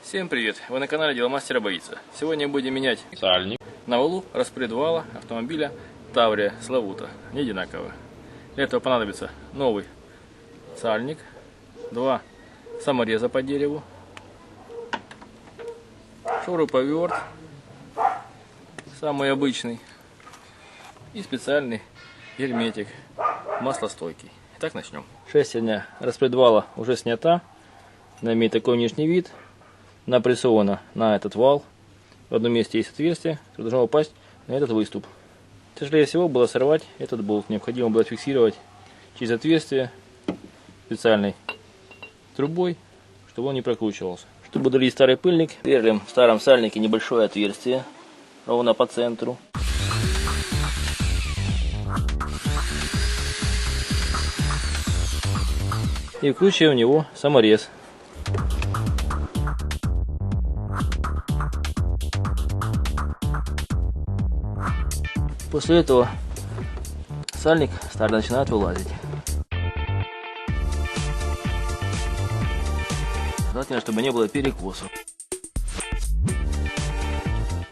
Всем привет! Вы на канале Дело мастера Боится. Сегодня будем менять Сальник на валу распредвала автомобиля Таврия Славута. Не одинаковые. Для этого понадобится новый сальник, два самореза по дереву, шуруповерт, самый обычный, и специальный герметик маслостойкий. Итак, начнем. Шестерня распредвала уже снята. Она имеет такой внешний вид. Напрессована на этот вал. В одном месте есть отверстие, которое должно упасть на этот выступ. Тяжелее всего было сорвать этот болт. Необходимо было фиксировать через отверстие специальной трубой, чтобы он не прокручивался. Чтобы удалить старый пыльник, сверлим в старом сальнике небольшое отверстие ровно по центру. И вкручиваем в него саморез. После этого сальник старый начинает вылазить. Желательно, чтобы не было перекосов.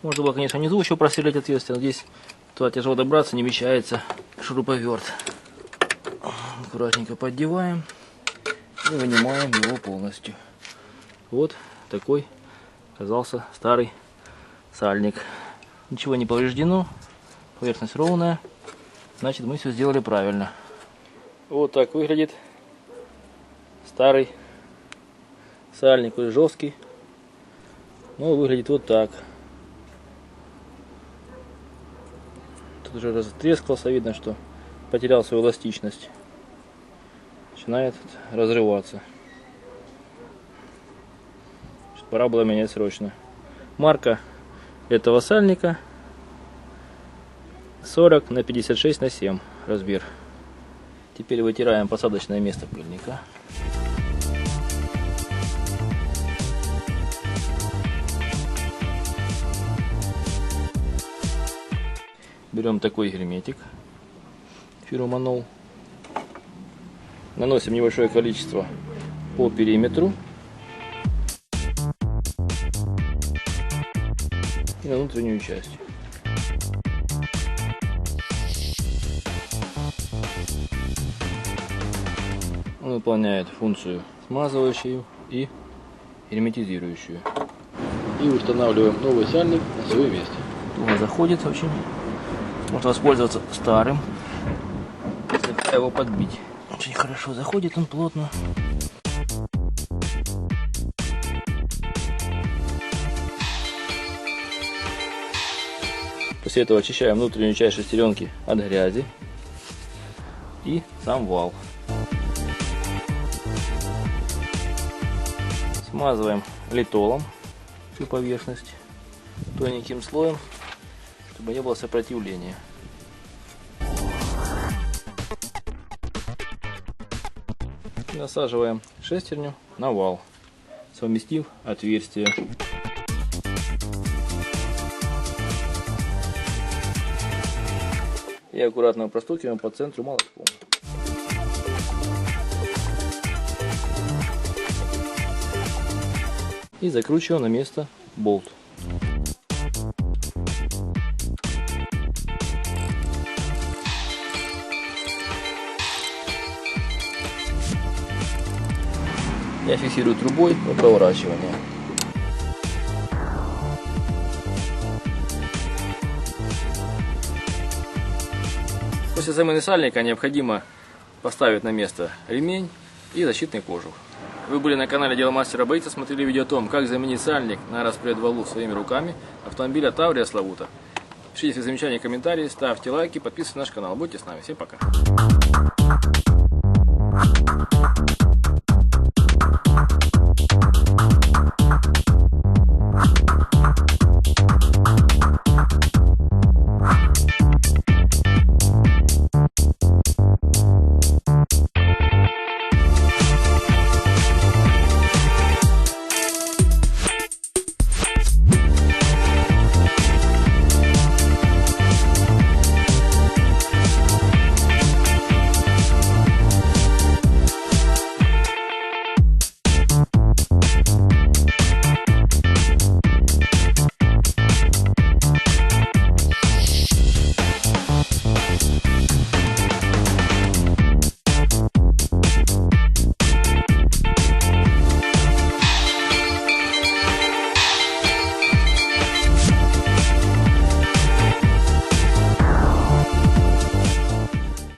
Можно было, конечно, внизу еще просверлить отверстие, но здесь туда тяжело добраться, не вмещается шуруповерт. Аккуратненько поддеваем и вынимаем его полностью. Вот такой оказался старый сальник. Ничего не повреждено. Поверхность ровная, значит, мы все сделали правильно. Вот так выглядит старый сальник, он жесткий, но выглядит вот так. Тут уже растрескался, видно, что потерял свою эластичность. Начинает разрываться. Пора было менять срочно. Марка этого сальника 40 на 56 на 7 размер. Теперь вытираем посадочное место пыльника. Берем такой герметик фирманол. Наносим небольшое количество по периметру и на внутреннюю часть. Он выполняет функцию смазывающую и герметизирующую. И устанавливаем новый сальник на свое место. Он заходит очень. Можно воспользоваться старым. Слегка его подбить. Очень хорошо заходит он плотно. После этого очищаем внутреннюю часть шестеренки от грязи и сам вал. Смазываем литолом всю поверхность тоненьким слоем, чтобы не было сопротивления. И насаживаем шестерню на вал, совместив отверстие. И аккуратно простукиваем по центру молотком. И закручиваем на место болт. Я фиксирую трубой по проворачиванию. После замены сальника необходимо поставить на место ремень и защитный кожух. Вы были на канале Дело мастера Боится, смотрели видео о том, как заменить сальник на распредвалу своими руками автомобиля Таврия Славута. Пишите свои замечания, комментарии, ставьте лайки, подписывайтесь на наш канал. Будьте с нами. Всем пока.